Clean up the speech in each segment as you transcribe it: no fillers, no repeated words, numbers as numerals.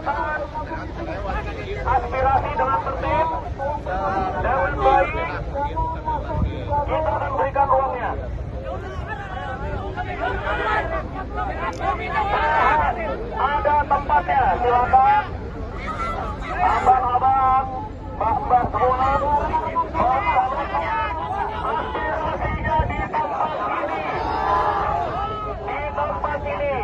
silakan aspirasi dengan tertib dengan baik, kita akan berikan ruangnya. Ada tempatnya, silakan abang-abang, mbak-mbak semua, aspirasinya di tempat ini.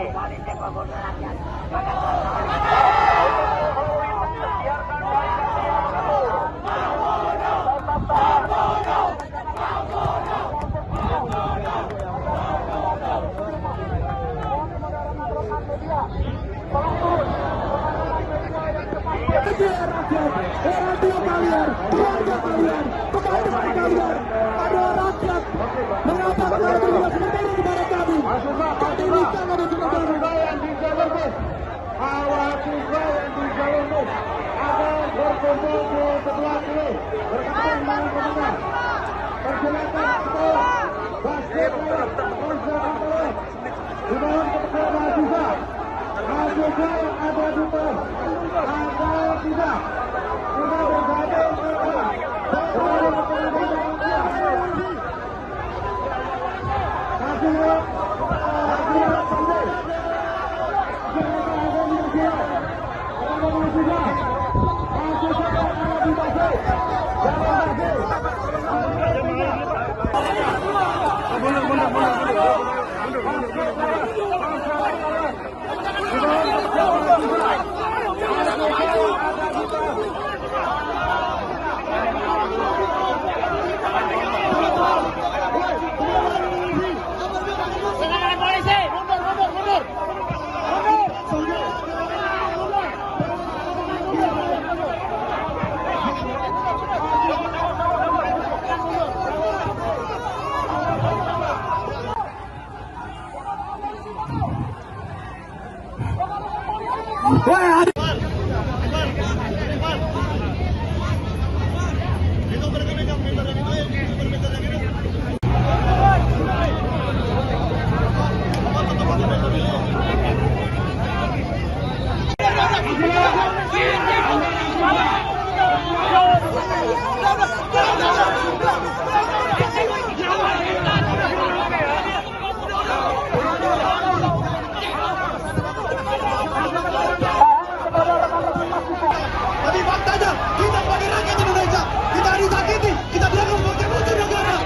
Tapi faktanya kita sebagai rakyat Indonesia, kita disakiti, kita berangkat sebagai musuh negara.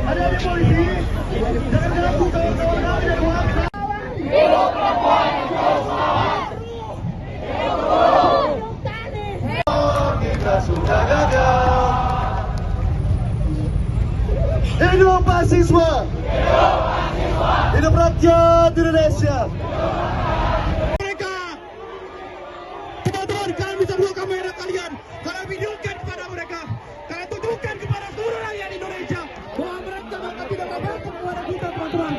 Adik-adik polisi, jangan ganggu kawan-kawan kami dan bangsa. Hidup perempuan, hidup selamat. Kita sudah gagal. Hidup mahasiswa. Hidup rakyat Indonesia. Mereka, teman-teman, kalian bisa buka kamera kalian. Kalian videokan kepada mereka. Kalian tunjukkan kepada seluruh rakyat Indonesia bahwa mereka bakal tidak mampu kepada kita, teman-teman.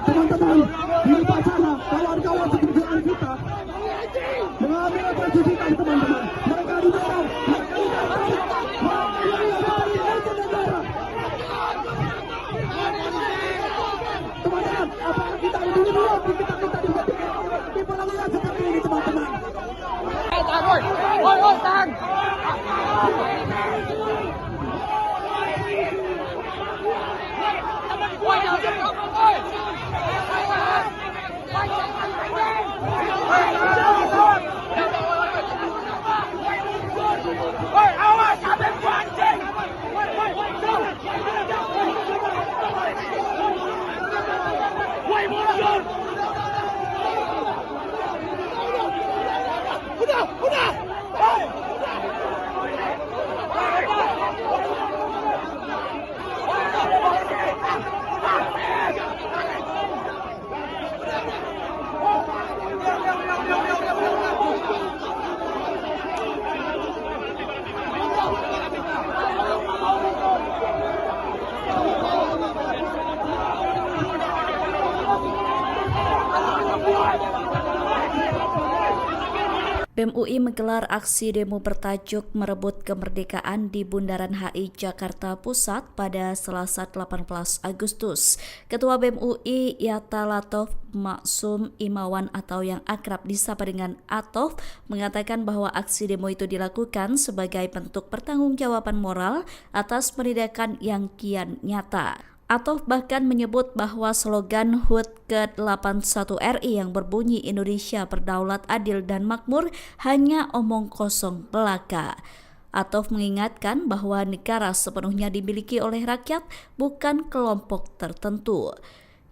Teman-teman, di depan sana, kawan-kawan seperjuangan kita mengambil atrasitas, teman-teman. Mereka didorong, mereka negara. Teman-teman, apakah kita ini dulu kita di perlawanan seperti ini, teman-teman? Tahan! Awas, sampai pancing! Woi, mundur! Udah! BEM UI menggelar aksi demo bertajuk Merebut Kemerdekaan di Bundaran HI Jakarta Pusat pada Selasa 18 Agustus. Ketua BEM UI Yatta Latof Maksum Imawan atau yang akrab disapa dengan Atof mengatakan bahwa aksi demo itu dilakukan sebagai bentuk pertanggungjawaban moral atas penindakan yang kian nyata. Atof bahkan menyebut bahwa slogan HUT ke-81 RI yang berbunyi Indonesia berdaulat, adil, dan makmur hanya omong kosong belaka. Atof mengingatkan bahwa negara sepenuhnya dimiliki oleh rakyat, bukan kelompok tertentu.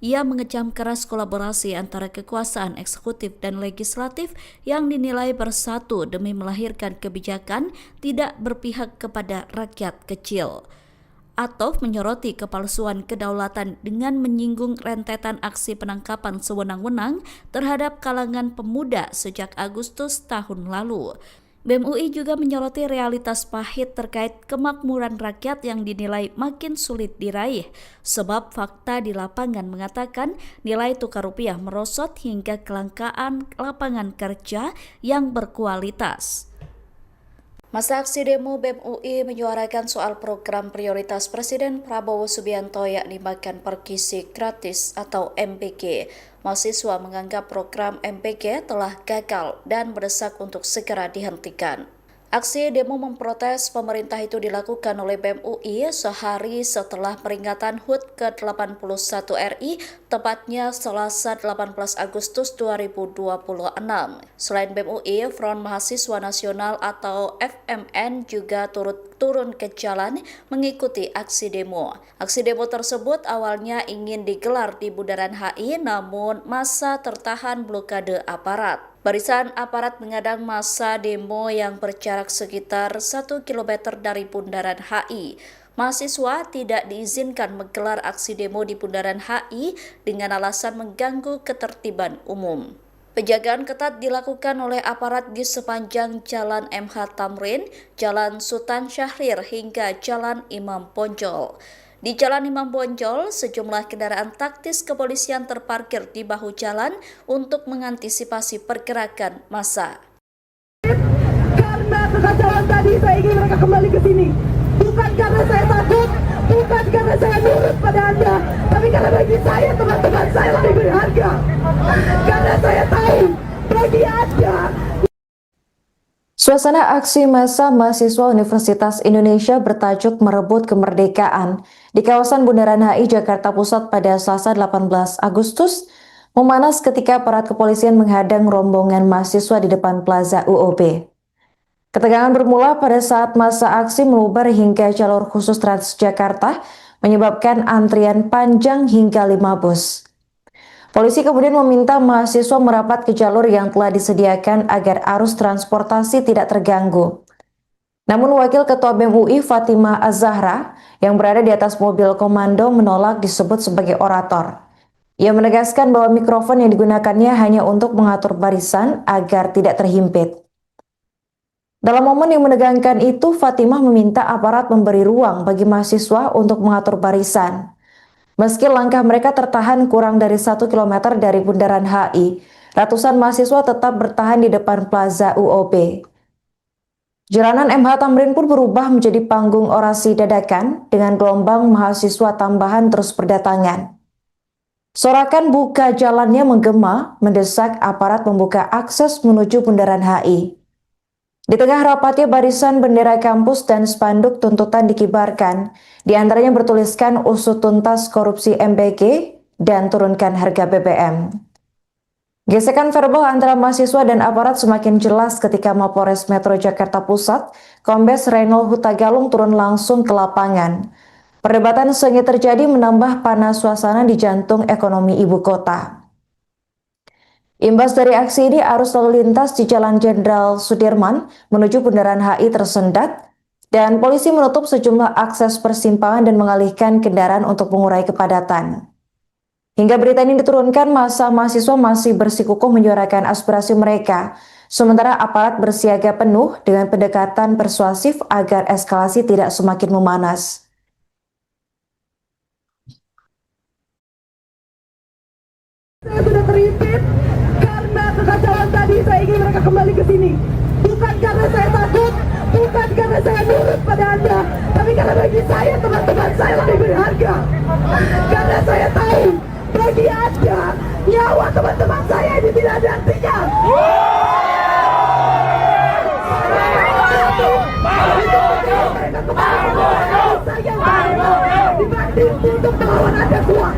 Ia mengecam keras kolaborasi antara kekuasaan eksekutif dan legislatif yang dinilai bersatu demi melahirkan kebijakan tidak berpihak kepada rakyat kecil. Atof menyoroti kepalsuan kedaulatan dengan menyinggung rentetan aksi penangkapan sewenang-wenang terhadap kalangan pemuda sejak Agustus tahun lalu. BEM UI juga menyoroti realitas pahit terkait kemakmuran rakyat yang dinilai makin sulit diraih, sebab fakta di lapangan mengatakan nilai tukar rupiah merosot hingga kelangkaan lapangan kerja yang berkualitas. Masa aksi demo BEM UI menyuarakan soal program prioritas Presiden Prabowo Subianto yakni makan per gizi gratis atau MPG. Mahasiswa menganggap program MPG telah gagal dan mendesak untuk segera dihentikan. Aksi demo memprotes pemerintah itu dilakukan oleh BEM UI sehari setelah peringatan HUT ke-81 RI, tepatnya Selasa 18 Agustus 2026. Selain BEM UI, Front Mahasiswa Nasional atau FMN juga turun ke jalan mengikuti aksi demo. Aksi demo tersebut awalnya ingin digelar di Bundaran HI, namun massa tertahan blokade aparat. Barisan aparat mengadang massa demo yang berjarak sekitar 1 km dari Bundaran HI. Mahasiswa tidak diizinkan menggelar aksi demo di Bundaran HI dengan alasan mengganggu ketertiban umum. Penjagaan ketat dilakukan oleh aparat di sepanjang Jalan MH Tamrin, Jalan Sultan Syahrir hingga Jalan Imam Bonjol. Di Jalan Imam Bonjol, sejumlah kendaraan taktis kepolisian terparkir di bahu jalan untuk mengantisipasi pergerakan massa. Karena kekacauan tadi saya ingin mereka kembali ke sini. Bukan karena saya takut, bukan karena saya nurut pada Anda, tapi karena bagi saya teman-teman saya lebih berharga. Karena saya tahu bagi Anda. Suasana aksi massa mahasiswa Universitas Indonesia bertajuk Merebut Kemerdekaan di kawasan Bundaran HI Jakarta Pusat pada Selasa 18 Agustus memanas ketika aparat kepolisian menghadang rombongan mahasiswa di depan Plaza UOB. Ketegangan bermula pada saat massa aksi meluber hingga jalur khusus Transjakarta, menyebabkan antrian panjang hingga 5 bus. Polisi kemudian meminta mahasiswa merapat ke jalur yang telah disediakan agar arus transportasi tidak terganggu. Namun Wakil Ketua BEM UI Fatimah Az-Zahra yang berada di atas mobil komando menolak disebut sebagai orator. Ia menegaskan bahwa mikrofon yang digunakannya hanya untuk mengatur barisan agar tidak terhimpit. Dalam momen yang menegangkan itu, Fatimah meminta aparat memberi ruang bagi mahasiswa untuk mengatur barisan. Meski langkah mereka tertahan kurang dari 1 km dari Bundaran HI, ratusan mahasiswa tetap bertahan di depan Plaza UOB. Jalanan MH Tamrin pun berubah menjadi panggung orasi dadakan dengan gelombang mahasiswa tambahan terus berdatangan. Sorakan buka jalannya menggema, mendesak aparat membuka akses menuju Bundaran HI. Di tengah rapatnya barisan bendera kampus dan spanduk tuntutan dikibarkan, di antaranya bertuliskan usut tuntas korupsi MPG dan turunkan harga BBM. Gesekan verbal antara mahasiswa dan aparat semakin jelas ketika Mapolres Metro Jakarta Pusat, Kombes Reynold Hutagalung turun langsung ke lapangan. Perdebatan sengit terjadi menambah panas suasana di jantung ekonomi ibu kota. Imbas dari aksi ini, arus lalu lintas di Jalan Jenderal Sudirman menuju Bundaran HI tersendat dan polisi menutup sejumlah akses persimpangan dan mengalihkan kendaraan untuk mengurai kepadatan. Hingga berita ini diturunkan, massa mahasiswa masih bersikukuh menyuarakan aspirasi mereka, sementara aparat bersiaga penuh dengan pendekatan persuasif agar eskalasi tidak semakin memanas. Saya sudah terhimpit karena kekacauan tadi saya ingin mereka kembali ke sini. Bukan karena saya takut, bukan karena saya nurut pada Anda, tapi karena bagi saya teman-teman saya lebih berharga. Karena saya tahu bagi Anda nyawa teman-teman saya ini tidak ada artinya. Dibanding untuk melawan Anda semua.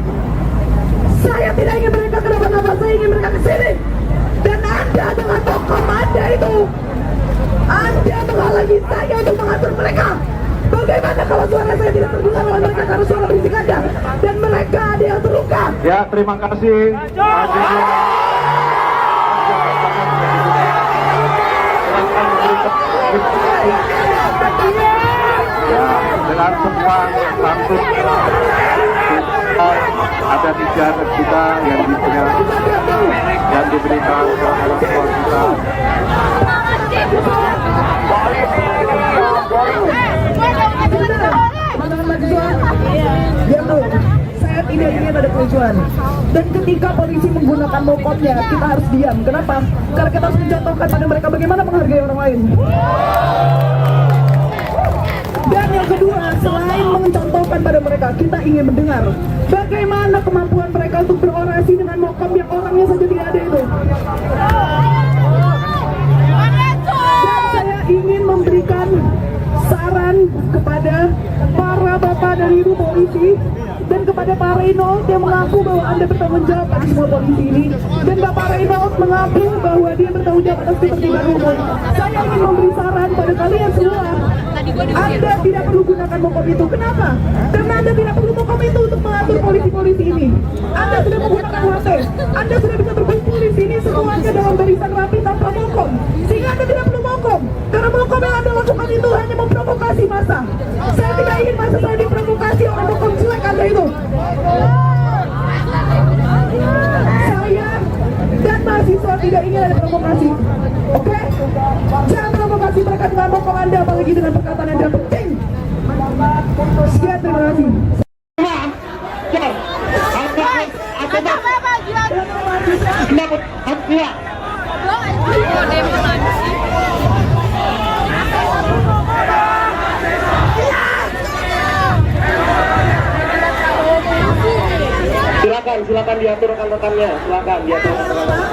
Saya tidak ingin mereka kenapa-napa, saya ingin mereka ke sini. Dan Anda dengan tokoh Anda itu, Anda menghalangi saya untuk mengatur mereka. Bagaimana kalau suara saya tidak terdengar oleh mereka karena suara berisik Anda dan mereka ada yang terluka? Ya, terima kasih. Ya, dengan semua kampus ada 3 kita yang diberikan ke orang tua kita. Ya tuh, saya tidak ingin ada kericuan. Dan ketika polisi menggunakan mokomnya, kita harus diam. Kenapa? Karena kita harus mencontohkan pada mereka bagaimana menghargai orang lain. Dan yang kedua, selain mencontohkan pada mereka, kita ingin mendengar bagaimana kemampuan mereka untuk berorasi dengan mokom yang orangnya saja tidak ada itu. Dan saya ingin memberikan saran kepada para bapak dan ibu polisi dan kepada Pak Reynold yang mengaku bahwa Anda bertanggung jawab atas semua polisi ini, dan Bapak Reynold mengaku bahwa dia bertanggung jawab atas ketertiban umum. Saya ingin memberi saran pada kalian semua. Anda tidak perlu gunakan mokom itu. Kenapa? Karena Anda tidak perlu mokom itu untuk mengatur polisi-polisi ini. Anda sudah menggunakan HT. Anda sudah bisa berkumpul di sini semuanya dalam barisan rapi tanpa mokom. Sehingga Anda tidak perlu mokom. Karena mokom yang Anda lakukan itu hanya memprovokasi massa. Saya tidak ingin massa saya diprovokasi oleh mokom jelek Anda itu. Saya dan mahasiswa tidak ingin ada provokasi. Oke? Jangan provokasi mereka dengan mokom Anda, apalagi dengan perkataan yang tidak penting. Sekian, terima kasih. Silakan diatur rekan-rekannya. Silakan diatur rekan-rekannya.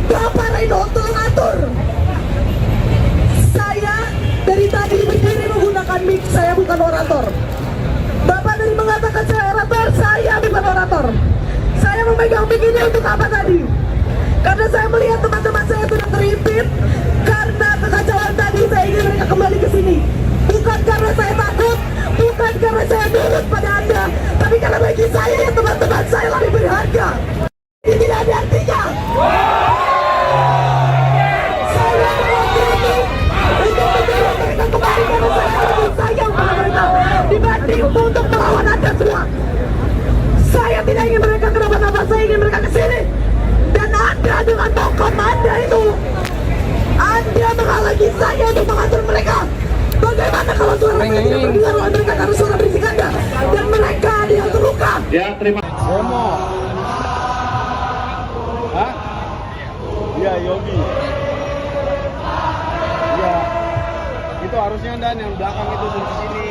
Bapak Reynold, tolong atur. Saya dari tadi berdiri menggunakan mic, saya bukan orator. Bapak tadi mengatakan saya orator, saya bukan orator. Saya memegang mic ini untuk apa tadi? Karena saya melihat teman-teman saya sudah terhimpit. Karena kekacauan tadi, saya ingin mereka kembali ke sini. Bukan karena saya takut, bukan karena saya nurut pada Anda, tapi karena bagi saya teman-teman saya lebih berharga. Ini tidak ada artinya. Saya mengkritik untuk mendorong mereka kembali karena saya lebih sayang pada mereka dibanding untuk melawan Anda semua. Saya tidak ingin mereka kenapa-napa, saya ingin mereka ke sini. Dan Anda dengan tokoh Anda itu, Anda menghalangi saya untuk mengatur mereka. Bagaimana kalau suara saya tidak terdengar oleh mereka karena suara berisik Anda dan mereka ada yang terluka? Ya, terima kasih. Hah? Iya, Yogi. Iya. Itu harusnya Dan yang belakang itu di sini.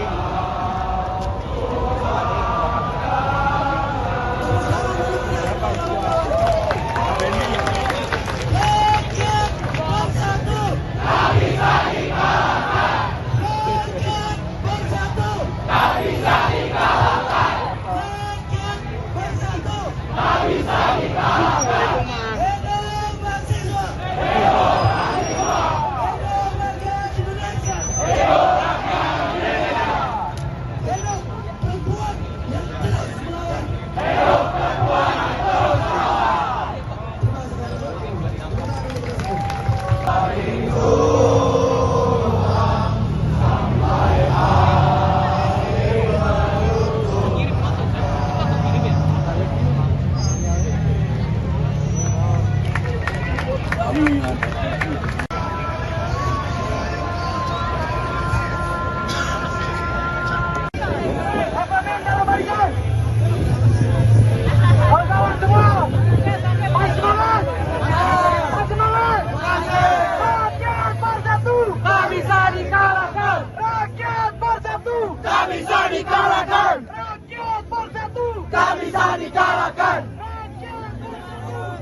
dikalahkan.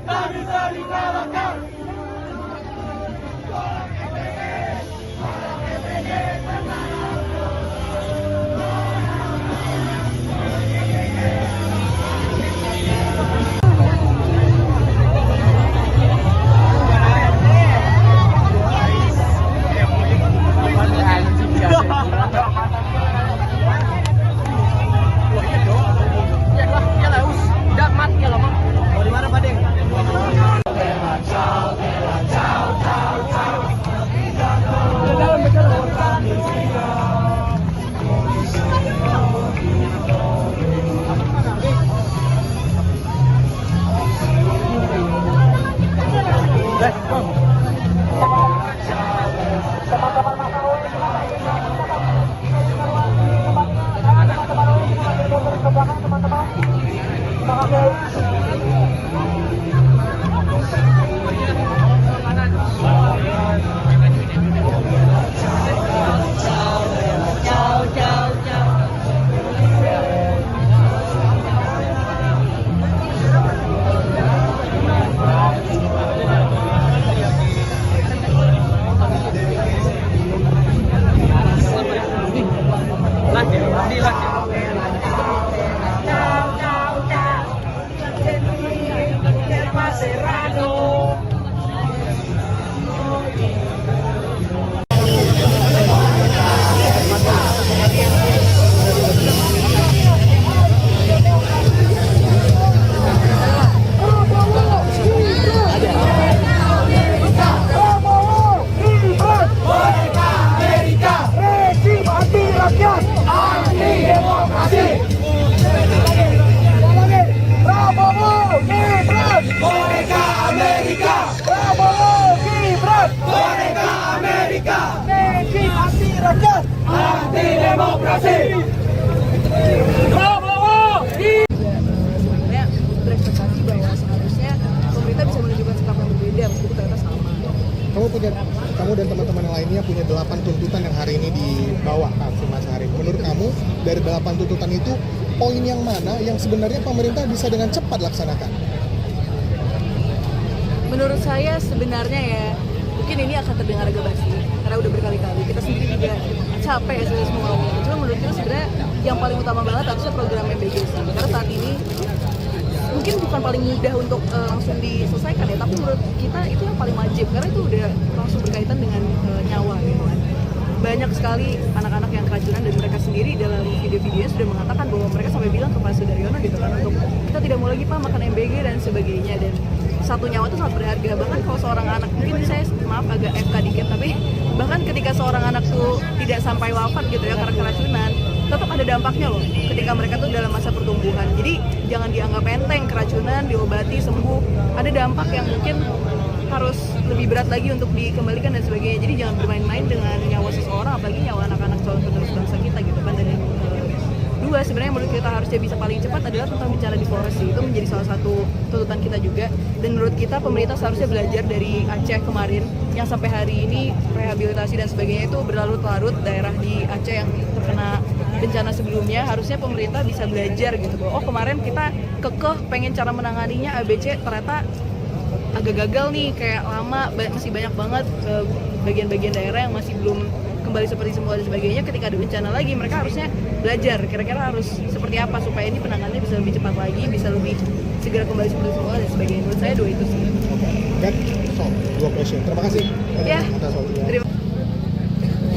Tak bisa dikalahkan. Sebenarnya berekspektasi bahwa seharusnya pemerintah bisa menunjukkan sikap yang berbeda meskipun ternyata sama. Kamu dan teman-teman lainnya punya 8 tuntutan yang hari ini dibawa ke aksi massa hari ini. Menurut kamu dari 8 tuntutan itu poin yang mana yang sebenarnya pemerintah bisa dengan cepat laksanakan? Menurut saya sebenarnya ya mungkin ini akan terdengar agak basi karena udah berkali-kali kita sendiri juga capek ya semua ngomongnya. Cuma menurut kita sebenarnya yang paling utama banget harusnya program MBG sih, karena saat ini mungkin bukan paling mudah untuk langsung diselesaikan ya, tapi menurut kita itu yang paling wajib karena itu udah langsung berkaitan dengan nyawa gitu kan. Banyak sekali anak-anak yang keracunan dan mereka sendiri dalam video-videonya sudah mengatakan bahwa mereka sampai bilang ke Pak Sudaryono gitu kan untuk kita tidak mau lagi Pak makan MBG dan sebagainya, dan satu nyawa itu sangat berharga. Bahkan kalau seorang anak, mungkin saya maaf agak FK dikit, tapi bahkan ketika seorang anak tuh tidak sampai wafat gitu ya karena keracunan, tetap ada dampaknya loh ketika mereka tuh dalam masa pertumbuhan. Jadi jangan dianggap enteng, keracunan diobati sembuh, ada dampak yang mungkin harus lebih berat lagi untuk dikembalikan dan sebagainya. Jadi jangan bermain-main dengan nyawa seseorang, apalagi nyawa anak-anak calon penerus bangsa kita gitu kan. Dan yang kedua sebenarnya menurut kita harusnya bisa paling cepat adalah tentang bencana deforestasi. Itu menjadi salah satu tuntutan kita juga, dan menurut kita pemerintah seharusnya belajar dari Aceh kemarin yang sampai hari ini rehabilitasi dan sebagainya itu berlarut-larut. Daerah di Aceh yang terkena bencana sebelumnya, harusnya pemerintah bisa belajar gitu bahwa oh kemarin kita kekeh pengen cara menanganinya ABC, ternyata agak gagal nih, kayak lama, masih banyak banget bagian-bagian daerah yang masih belum kembali seperti semula dan sebagainya. Ketika ada bencana lagi, mereka harusnya belajar kira-kira harus seperti apa supaya ini penanganannya bisa lebih cepat lagi, bisa lebih segera kembali seperti semula dan sebagainya. Menurut saya dua itu sih. Dan dua question. Terima kasih Ya, atas waktunya.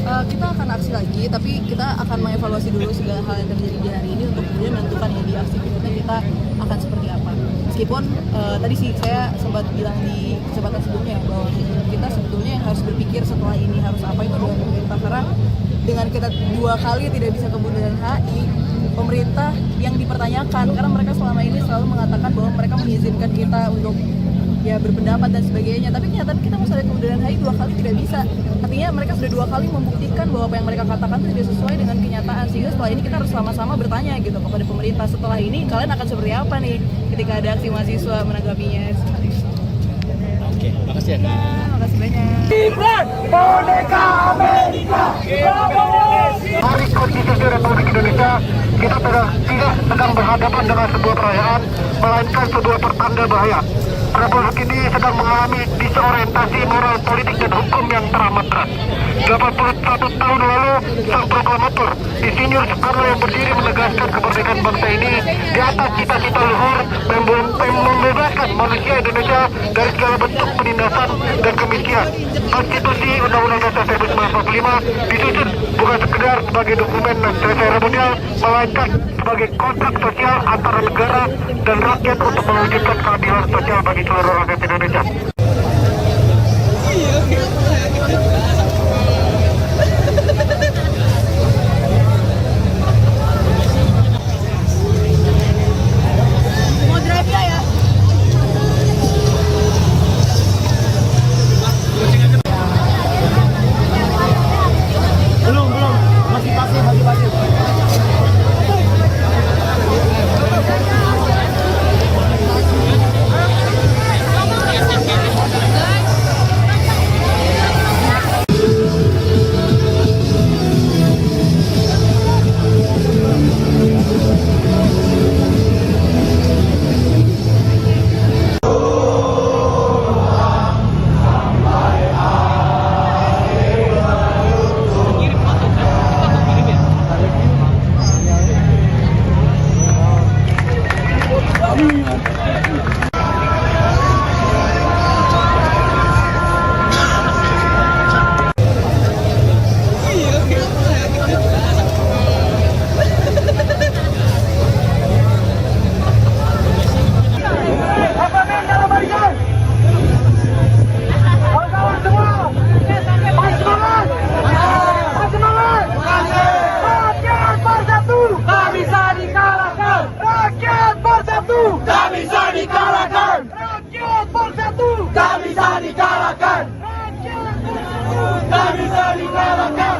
Kita akan aksi lagi, tapi kita akan mengevaluasi dulu segala hal yang terjadi di hari ini untuk kemudian menentukan ya di aksi berikutnya kita akan seperti apa. Meskipun tadi sih saya sempat bilang di kesempatan sebelumnya bahwa kita sebetulnya yang harus berpikir setelah ini harus apa itu adalah pemerintah, karena dengan kita 2 kali tidak bisa ke Bundaran HI, pemerintah yang dipertanyakan karena mereka selama ini selalu mengatakan bahwa mereka mengizinkan kita untuk ya berpendapat dan sebagainya, tapi kenyataan kita masuk ke Bundaran HI 2 kali tidak bisa. Artinya mereka sudah 2 kali membuktikan bahwa apa yang mereka katakan itu tidak sesuai dengan kenyataan, sehingga setelah ini kita harus sama-sama bertanya gitu kepada pemerintah, setelah ini kalian akan seperti apa nih ketika ada aksi mahasiswa menanggapinya. Oke, makasih ya. Makasih banyak. Boneka Amerika. Hari Konstitusi Republik Indonesia, kita sedang berhadapan dengan sebuah perayaan melainkan sebuah pertanda bahaya. Republik ini sedang mengalami disorientasi moral, politik, dan hukum yang teramat berat. 81 tahun lalu, sang proklamator, Insinyur Soekarno yang berdiri menegaskan kemerdekaan bangsa ini di atas cita-cita luhur membebaskan manusia Indonesia dari segala bentuk penindasan dan kemiskinan. Konstitusi Undang-Undang Dasar 1945 disusun bukan sekedar sebagai dokumen seremonial, melainkan sebagai kontrak sosial antara negara dan rakyat untuk mewujudkan keadilan sosial bagi seluruh rakyat Indonesia. Tak bisa dikalahkan.